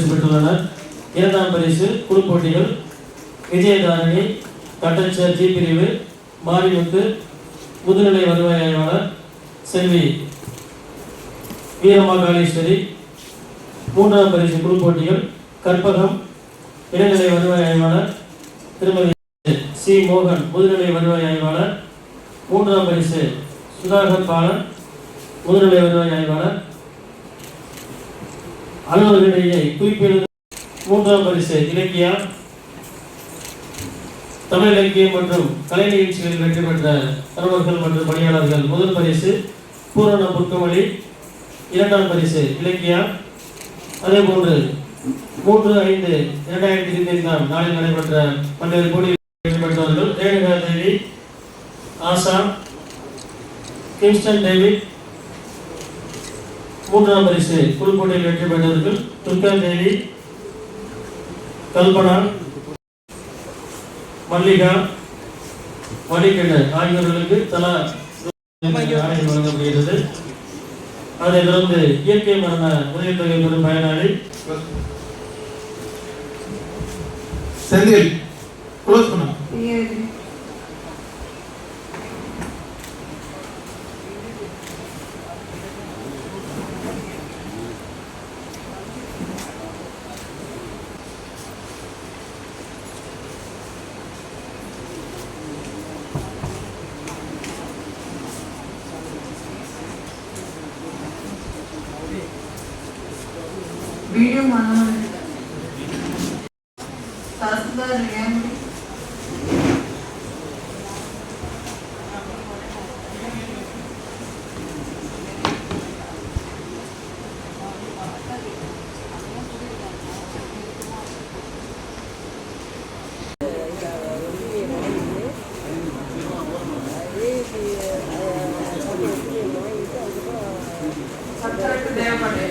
பெற்றுள்ளனர். இரண்டாம் பரிசு குழு போட்டிகள் விஜயதாரணி கட்டச்சர் ஜி பிரிவு மாரிமுத்து முதுநிலை வருவாய் ஆய்வாளர் செல்வி வீரமாகாளீஸ்வரி. மூன்றாம் பரிசு குழு போட்டிகள் கற்பகம் இடைநிலை வருவாய் ஆய்வாளர் திருமதி சி மோகன் முதுநிலை வருவாய் ஆய்வாளர். மூன்றாம் பரிசு சுதாகர் பாலன் முதுநிலை வருவாய் ஆய்வாளர். அலுவலர்களிடையே குறிப்பிடும். மூன்றாம் பரிசு இலக்கியா தமிழ் இலக்கியம் மற்றும் கலை நிகழ்ச்சிகளில் வெற்றி பெற்ற தலைவர்கள் மற்றும் பணியாளர்கள். முதல் பரிசு பூரண புற்கமொழி. இரண்டாம் பரிசு இலக்கியா. அதே போன்று 3/5/2025 நாளில் நடைபெற்ற பல்வேறு போட்டியில் வெற்றி பெற்றவர்கள் ரேணுகா தேவி, ஆசா, கிங்ஸ்டன் டேவிட். மூன்றாம் பரிசு குழு போட்டியில் வெற்றி பெற்றவர்கள் துர்கா தேவி, கல்பனா, மல்லிகா, மணிகண்டன் ஆகியோர்களுக்கு தலா ஆணையம் வழங்கப்படுகிறது. அதைத் தொடர்ந்து இயற்கை மரண உதவித்தொகை பெறும் பயனாளி செந்தில் க்ளோஸ் பண்ணு. वीडियो माना तहसीलदार रियामुडी सत्तर देवपटे